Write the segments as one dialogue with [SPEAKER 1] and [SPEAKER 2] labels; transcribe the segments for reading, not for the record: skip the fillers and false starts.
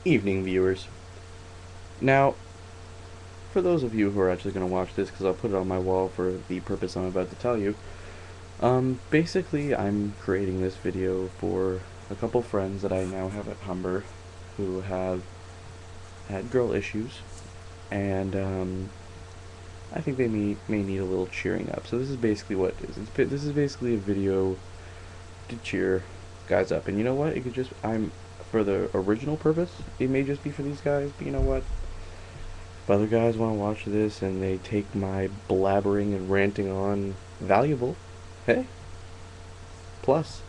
[SPEAKER 1] Evening, viewers. Now, for those of you who are actually going to watch this, because I'll put it on my wall for the purpose I'm about to tell you, basically I'm creating this video for a couple friends that I now have at Humber who have had girl issues, and I think they may need a little cheering up. So this is basically what it is. This is basically a video to cheer guys up. And you know what? It could just for the original purpose, it may just be for these guys, but you know what? If other guys want to watch this and they take my blabbering and ranting on valuable, hey, plus.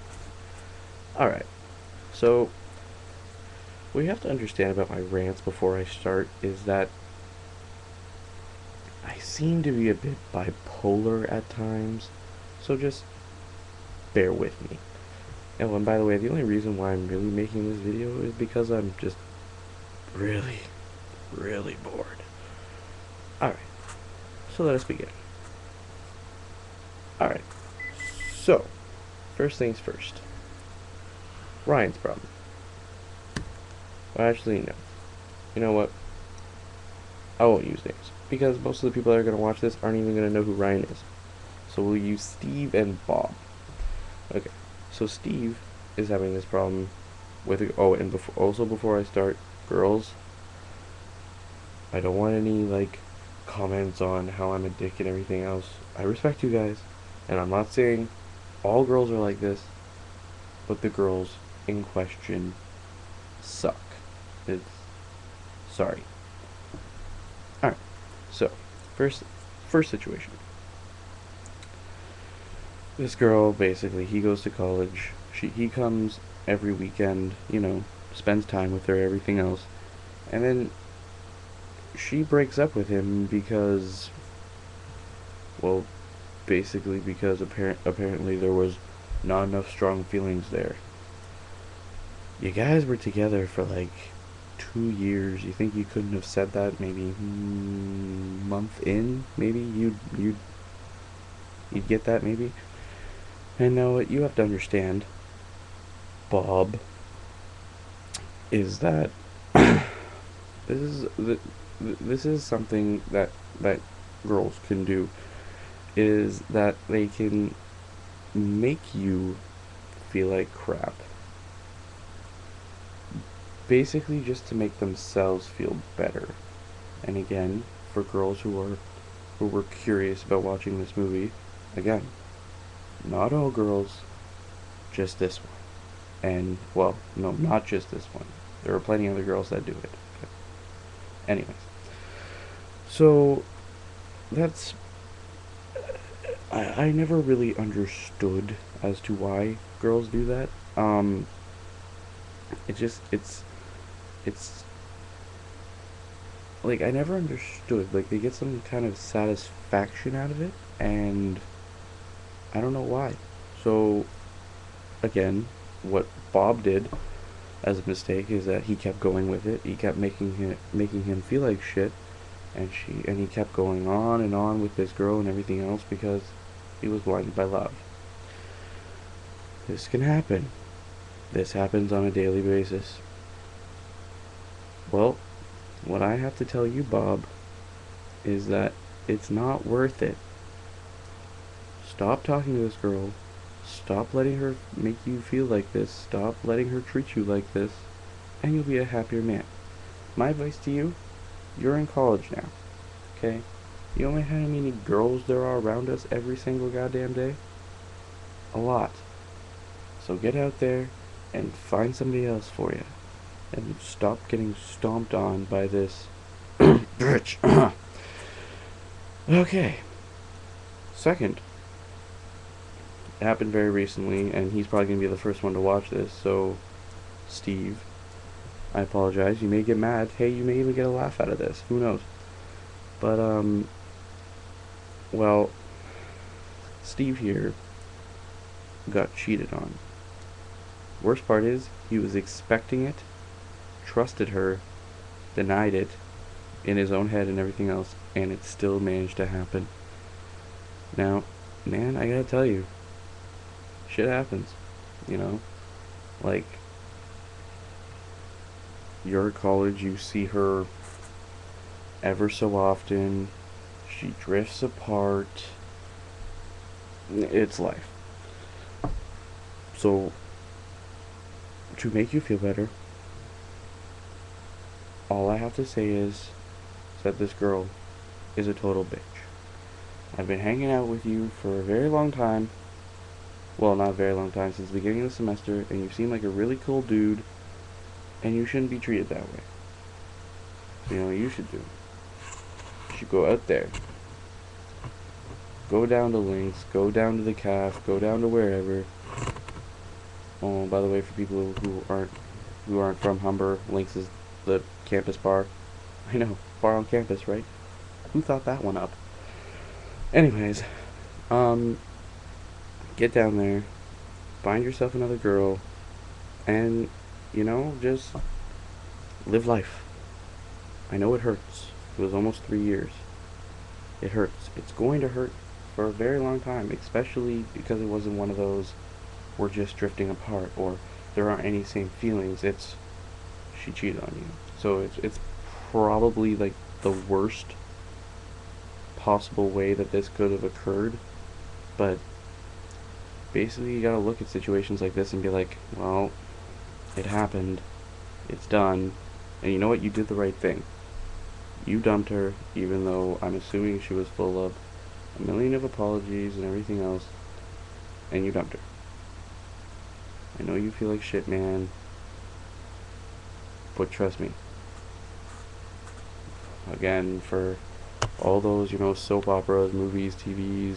[SPEAKER 1] Alright, so what you have to understand about my rants before I start is that I seem to be a bit bipolar at times, so just bear with me. Oh, and by the way, the only reason why I'm really making this video is because I'm just really, really bored. Alright, so let us begin. Alright, so, first things first. Ryan's problem. Well, actually, no. You know what? I won't use names, because most of the people that are going to watch this aren't even going to know who Ryan is. So we'll use Steve and Bob. Okay, so Steve is having this problem with, oh, and before I start, girls, I don't want any, like, comments on how I'm a dick and everything else. I respect you guys, and I'm not saying all girls are like this, but the girls in question suck. It's sorry. Alright, so first situation. This girl, basically, he goes to college. He comes every weekend, spends time with her, everything else. And then she breaks up with him because, well, basically because apparently there was not enough strong feelings there. You guys were together for like 2 years. You think you couldn't have said that maybe month in? Maybe you'd get that maybe. And now what you have to understand, Bob, is that this is this is something that girls can do, is that they can make you feel like crap, basically just to make themselves feel better. And again, for girls who were curious about watching this movie, again, not all girls, just this one. And, well, no, not just this one. There are plenty of other girls that do it. Okay. Anyways, so that's I never really understood as to why girls do that. It just it's like I never understood. Like they get some kind of satisfaction out of it, and I don't know why. So again, what Bob did as a mistake is that he kept going with it. He kept making him feel like shit, and he kept going on and on with this girl and everything else because he was blinded by love. This can happen. This happens on a daily basis. Well, what I have to tell you, Bob, is that it's not worth it. Stop talking to this girl. Stop letting her make you feel like this. Stop letting her treat you like this, and you'll be a happier man. My advice to you, you're in college now, okay? You know how many girls there are around us every single goddamn day? A lot. So get out there and find somebody else for you. And stop getting stomped on by this bitch. Okay. Second, it happened very recently, and he's probably going to be the first one to watch this, so Steve, I apologize. You may get mad. Hey, you may even get a laugh out of this. Who knows? But, well, Steve here got cheated on. Worst part is, he was expecting it, trusted her, denied it in his own head and everything else, and it still managed to happen. Now, man, I gotta tell you, shit happens, you know? Like, you're at college, you see her ever so often, she drifts apart. It's life. So, to make you feel better, all I have to say is that this girl is a total bitch. I've been hanging out with you for a very long time. Well, not a very long time, since the beginning of the semester, and you seem like a really cool dude, and you shouldn't be treated that way. So, you know what you should do? You should go out there. Go down to Lynx, go down to the CAF, go down to wherever. Oh, by the way, for people who aren't from Humber, Lynx is the campus bar. I know, bar on campus, right? Who thought that one up? Anyways, get down there, find yourself another girl, and, you know, just live life. I know it hurts. It was almost 3 years. It hurts. It's going to hurt for a very long time, especially because it wasn't one of those we're just drifting apart or there aren't any same feelings. It's she cheated on you. So it's probably like the worst possible way that this could have occurred. But basically you gotta look at situations like this and be like, well, it happened, it's done, and you know what, you did the right thing. You dumped her, even though I'm assuming she was full of a million of apologies and everything else, and you dumped her. I know you feel like shit, man, but trust me. Again, for all those, you know, soap operas, movies, TV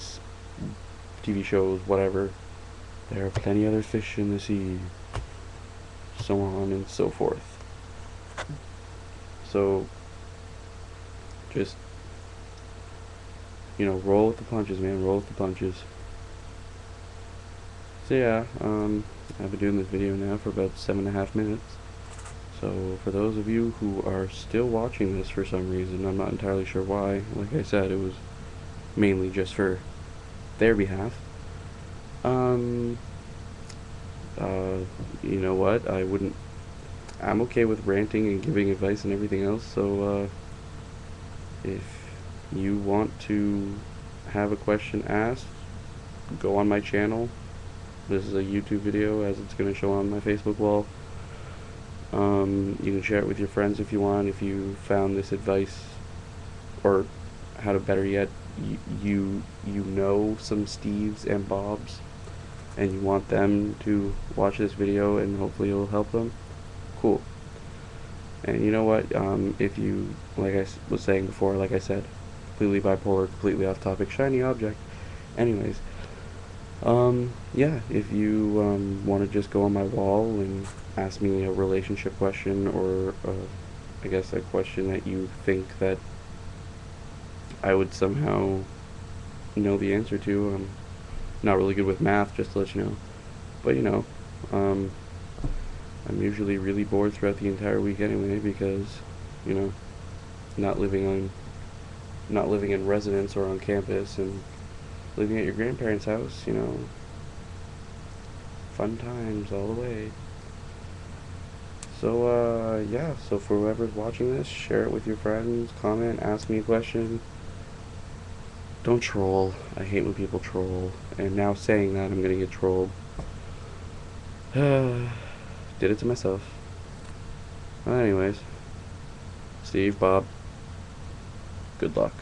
[SPEAKER 1] shows, whatever, there are plenty other fish in the sea, so on and so forth. So, just, you know, roll with the punches, man, roll with the punches. So yeah, I've been doing this video now for about 7.5 minutes. So for those of you who are still watching this for some reason, I'm not entirely sure why. Like I said, it was mainly just for their behalf. You know what? I'm okay with ranting and giving advice and everything else. So if you want to have a question asked, go on my channel. This is a YouTube video, as it's going to show on my Facebook wall. You can share it with your friends if you want. If you found this advice, or how to better yet, you know some Steves and Bobs, and you want them to watch this video, and hopefully it'll help them. Cool. And you know what? If you, like I was saying before, like I said, completely bipolar, completely off topic, shiny object. Anyways. Yeah, if you want to just go on my wall and ask me a relationship question, or I guess a question that you think that I would somehow know the answer to. I'm not really good with math, just to let you know. But you know, I'm usually really bored throughout the entire week anyway, because, you know, not living in residence or on campus, and living at your grandparents' house, you know. Fun times all the way. So, yeah, so for whoever's watching this, share it with your friends, comment, ask me a question. Don't troll. I hate when people troll. And now saying that, I'm gonna get trolled. Did it to myself. Well, anyways, Steve, Bob, good luck.